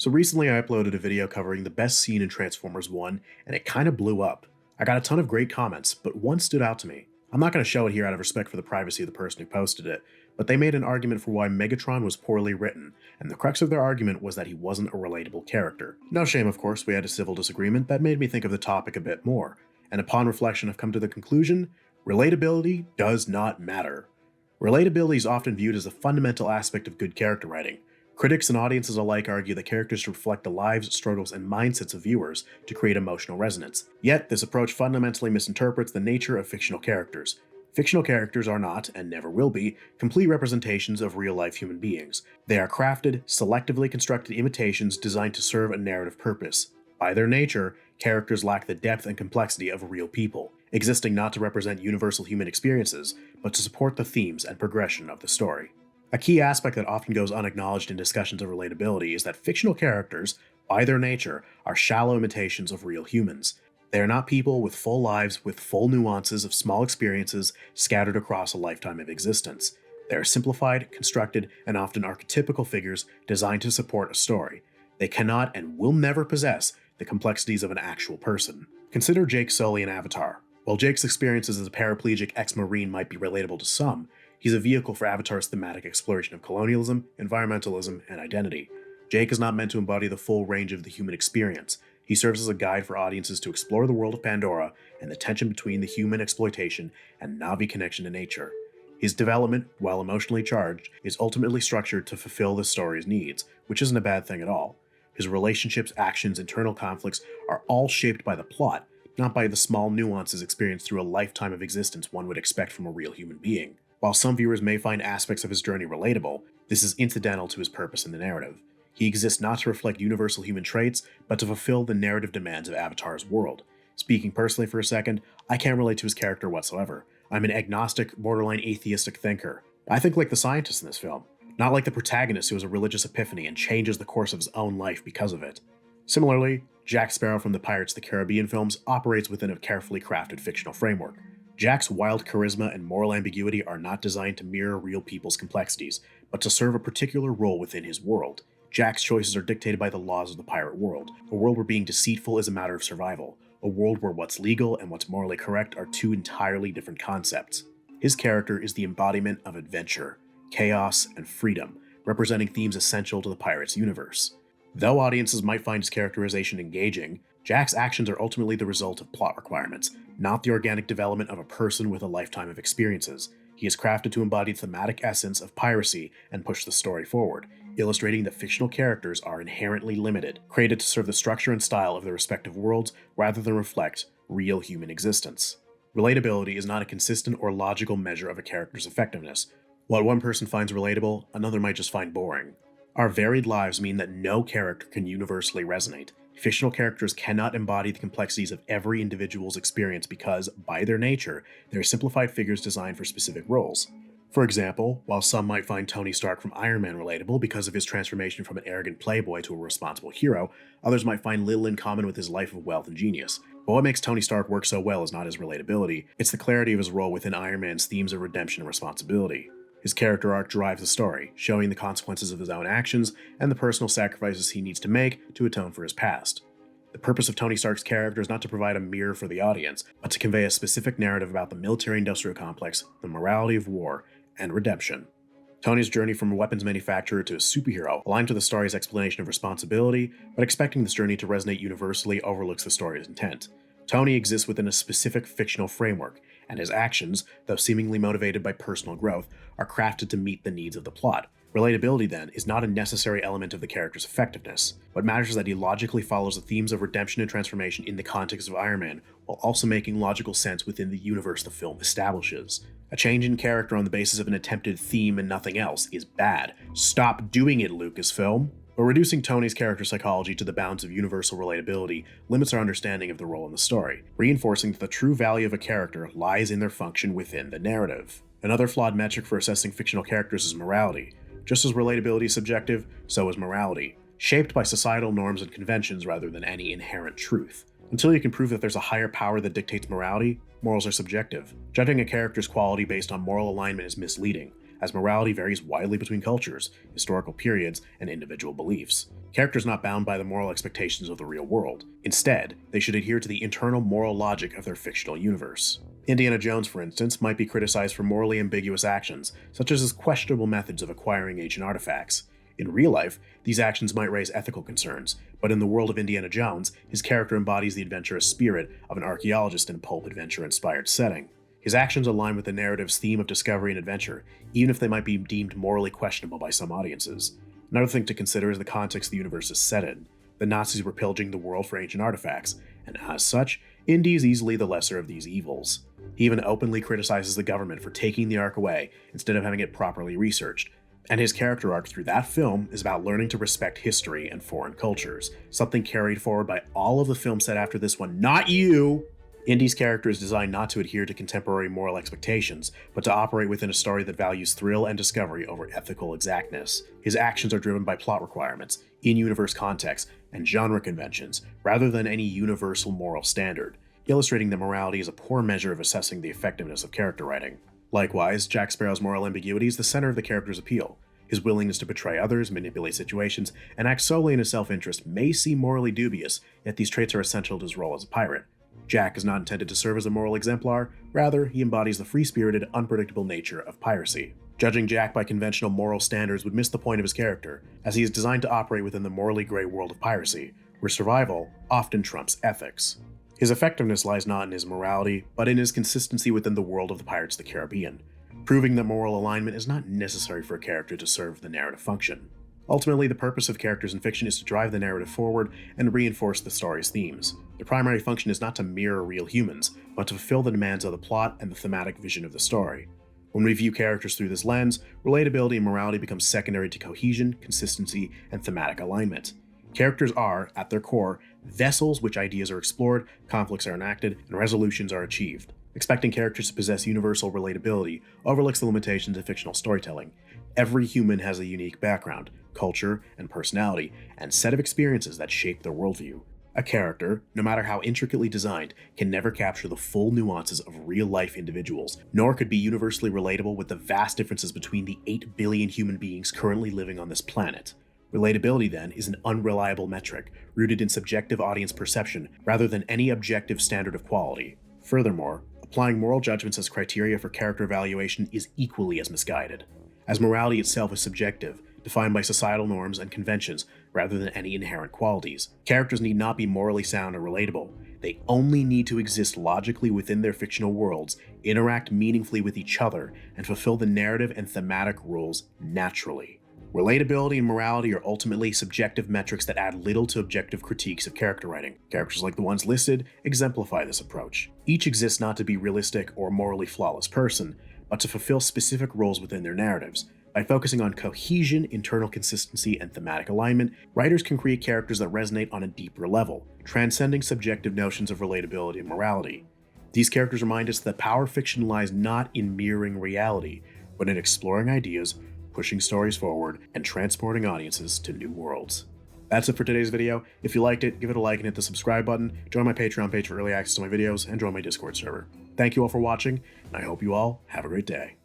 So recently I uploaded a video covering the best scene in Transformers 1, and it kinda blew up. I got a ton of great comments, but one stood out to me. I'm not going to show it here out of respect for the privacy of the person who posted it, but they made an argument for why Megatron was poorly written, and the crux of their argument was that he wasn't a relatable character. No shame, of course, we had a civil disagreement that made me think of the topic a bit more, and upon reflection I've come to the conclusion, relatability does not matter. Relatability is often viewed as a fundamental aspect of good character writing. Critics and audiences alike argue that characters should reflect the lives, struggles, and mindsets of viewers to create emotional resonance. Yet, this approach fundamentally misinterprets the nature of fictional characters. Fictional characters are not, and never will be, complete representations of real-life human beings. They are crafted, selectively constructed imitations designed to serve a narrative purpose. By their nature, characters lack the depth and complexity of real people, existing not to represent universal human experiences, but to support the themes and progression of the story. A key aspect that often goes unacknowledged in discussions of relatability is that fictional characters, by their nature, are shallow imitations of real humans. They are not people with full lives with full nuances of small experiences scattered across a lifetime of existence. They are simplified, constructed, and often archetypical figures designed to support a story. They cannot and will never possess the complexities of an actual person. Consider Jake Sully in Avatar. While Jake's experiences as a paraplegic ex-Marine might be relatable to some, he's a vehicle for Avatar's thematic exploration of colonialism, environmentalism, and identity. Jake is not meant to embody the full range of the human experience. He serves as a guide for audiences to explore the world of Pandora and the tension between the human exploitation and Na'vi connection to nature. His development, while emotionally charged, is ultimately structured to fulfill the story's needs, which isn't a bad thing at all. His relationships, actions, internal conflicts are all shaped by the plot, not by the small nuances experienced through a lifetime of existence one would expect from a real human being. While some viewers may find aspects of his journey relatable, this is incidental to his purpose in the narrative. He exists not to reflect universal human traits, but to fulfill the narrative demands of Avatar's world. Speaking personally for a second, I can't relate to his character whatsoever. I'm an agnostic, borderline atheistic thinker. I think like the scientist in this film, not like the protagonist who has a religious epiphany and changes the course of his own life because of it. Similarly, Jack Sparrow from the Pirates of the Caribbean films operates within a carefully crafted fictional framework. Jack's wild charisma and moral ambiguity are not designed to mirror real people's complexities, but to serve a particular role within his world. Jack's choices are dictated by the laws of the pirate world, a world where being deceitful is a matter of survival, a world where what's legal and what's morally correct are two entirely different concepts. His character is the embodiment of adventure, chaos, and freedom, representing themes essential to the pirates' universe. Though audiences might find his characterization engaging, Jack's actions are ultimately the result of plot requirements, not the organic development of a person with a lifetime of experiences. He is crafted to embody the thematic essence of piracy and push the story forward, illustrating that fictional characters are inherently limited, created to serve the structure and style of their respective worlds rather than reflect real human existence. Relatability is not a consistent or logical measure of a character's effectiveness. What one person finds relatable, another might just find boring. Our varied lives mean that no character can universally resonate. Fictional characters cannot embody the complexities of every individual's experience because, by their nature, they are simplified figures designed for specific roles. For example, while some might find Tony Stark from Iron Man relatable because of his transformation from an arrogant playboy to a responsible hero, others might find little in common with his life of wealth and genius. But what makes Tony Stark work so well is not his relatability, it's the clarity of his role within Iron Man's themes of redemption and responsibility. His character arc drives the story, showing the consequences of his own actions and the personal sacrifices he needs to make to atone for his past. The purpose of Tony Stark's character is not to provide a mirror for the audience, but to convey a specific narrative about the military-industrial complex, the morality of war, and redemption. Tony's journey from a weapons manufacturer to a superhero, aligned to the story's explanation of responsibility, but expecting this journey to resonate universally overlooks the story's intent. Tony exists within a specific fictional framework, and his actions, though seemingly motivated by personal growth, are crafted to meet the needs of the plot. Relatability, then, is not a necessary element of the character's effectiveness. What matters is that he logically follows the themes of redemption and transformation in the context of Iron Man, while also making logical sense within the universe the film establishes. A change in character on the basis of an attempted theme and nothing else is bad. Stop doing it, Lucasfilm! But reducing Tony's character psychology to the bounds of universal relatability limits our understanding of the role in the story, reinforcing that the true value of a character lies in their function within the narrative. Another flawed metric for assessing fictional characters is morality. Just as relatability is subjective, so is morality, shaped by societal norms and conventions rather than any inherent truth. Until you can prove that there's a higher power that dictates morality, morals are subjective. Judging a character's quality based on moral alignment is misleading. as morality varies widely between cultures, historical periods, and individual beliefs. Characters are not bound by the moral expectations of the real world. Instead, they should adhere to the internal moral logic of their fictional universe. Indiana Jones, for instance, might be criticized for morally ambiguous actions, such as his questionable methods of acquiring ancient artifacts. In real life, these actions might raise ethical concerns, but in the world of Indiana Jones, his character embodies the adventurous spirit of an archaeologist in a pulp adventure-inspired setting. His actions align with the narrative's theme of discovery and adventure, even if they might be deemed morally questionable by some audiences. Another thing to consider is the context the universe is set in. The Nazis were pillaging the world for ancient artifacts, and as such, Indy is easily the lesser of these evils. He even openly criticizes the government for taking the Ark away instead of having it properly researched. And his character arc through that film is about learning to respect history and foreign cultures, something carried forward by all of the films set after this one, not you! Indy's character is designed not to adhere to contemporary moral expectations, but to operate within a story that values thrill and discovery over ethical exactness. His actions are driven by plot requirements, in-universe context, and genre conventions, rather than any universal moral standard, illustrating that morality is a poor measure of assessing the effectiveness of character writing. Likewise, Jack Sparrow's moral ambiguity is the center of the character's appeal. His willingness to betray others, manipulate situations, and act solely in his self-interest may seem morally dubious, yet these traits are essential to his role as a pirate. Jack is not intended to serve as a moral exemplar, rather, he embodies the free-spirited, unpredictable nature of piracy. Judging Jack by conventional moral standards would miss the point of his character, as he is designed to operate within the morally gray world of piracy, where survival often trumps ethics. His effectiveness lies not in his morality, but in his consistency within the world of the Pirates of the Caribbean, proving that moral alignment is not necessary for a character to serve the narrative function. Ultimately, the purpose of characters in fiction is to drive the narrative forward and reinforce the story's themes. Their primary function is not to mirror real humans, but to fulfill the demands of the plot and the thematic vision of the story. When we view characters through this lens, relatability and morality become secondary to cohesion, consistency, and thematic alignment. Characters are, at their core, vessels which ideas are explored, conflicts are enacted, and resolutions are achieved. Expecting characters to possess universal relatability overlooks the limitations of fictional storytelling. Every human has a unique background, culture, and personality, and set of experiences that shape their worldview. A character, no matter how intricately designed, can never capture the full nuances of real-life individuals, nor could be universally relatable with the vast differences between the 8 billion human beings currently living on this planet. Relatability, then, is an unreliable metric, rooted in subjective audience perception rather than any objective standard of quality. Furthermore, applying moral judgments as criteria for character evaluation is equally as misguided, as morality itself is subjective, defined by societal norms and conventions rather than any inherent qualities. Characters need not be morally sound or relatable. They only need to exist logically within their fictional worlds, interact meaningfully with each other, and fulfill the narrative and thematic rules naturally. Relatability and morality are ultimately subjective metrics that add little to objective critiques of character writing. Characters like the ones listed exemplify this approach. Each exists not to be realistic or morally flawless person, but to fulfill specific roles within their narratives. By focusing on cohesion, internal consistency, and thematic alignment, writers can create characters that resonate on a deeper level, transcending subjective notions of relatability and morality. These characters remind us that power fiction lies not in mirroring reality, but in exploring ideas, pushing stories forward, and transporting audiences to new worlds. That's it for today's video. If you liked it, give it a like and hit the subscribe button, join my Patreon page for early access to my videos, and join my Discord server. Thank you all for watching, and I hope you all have a great day.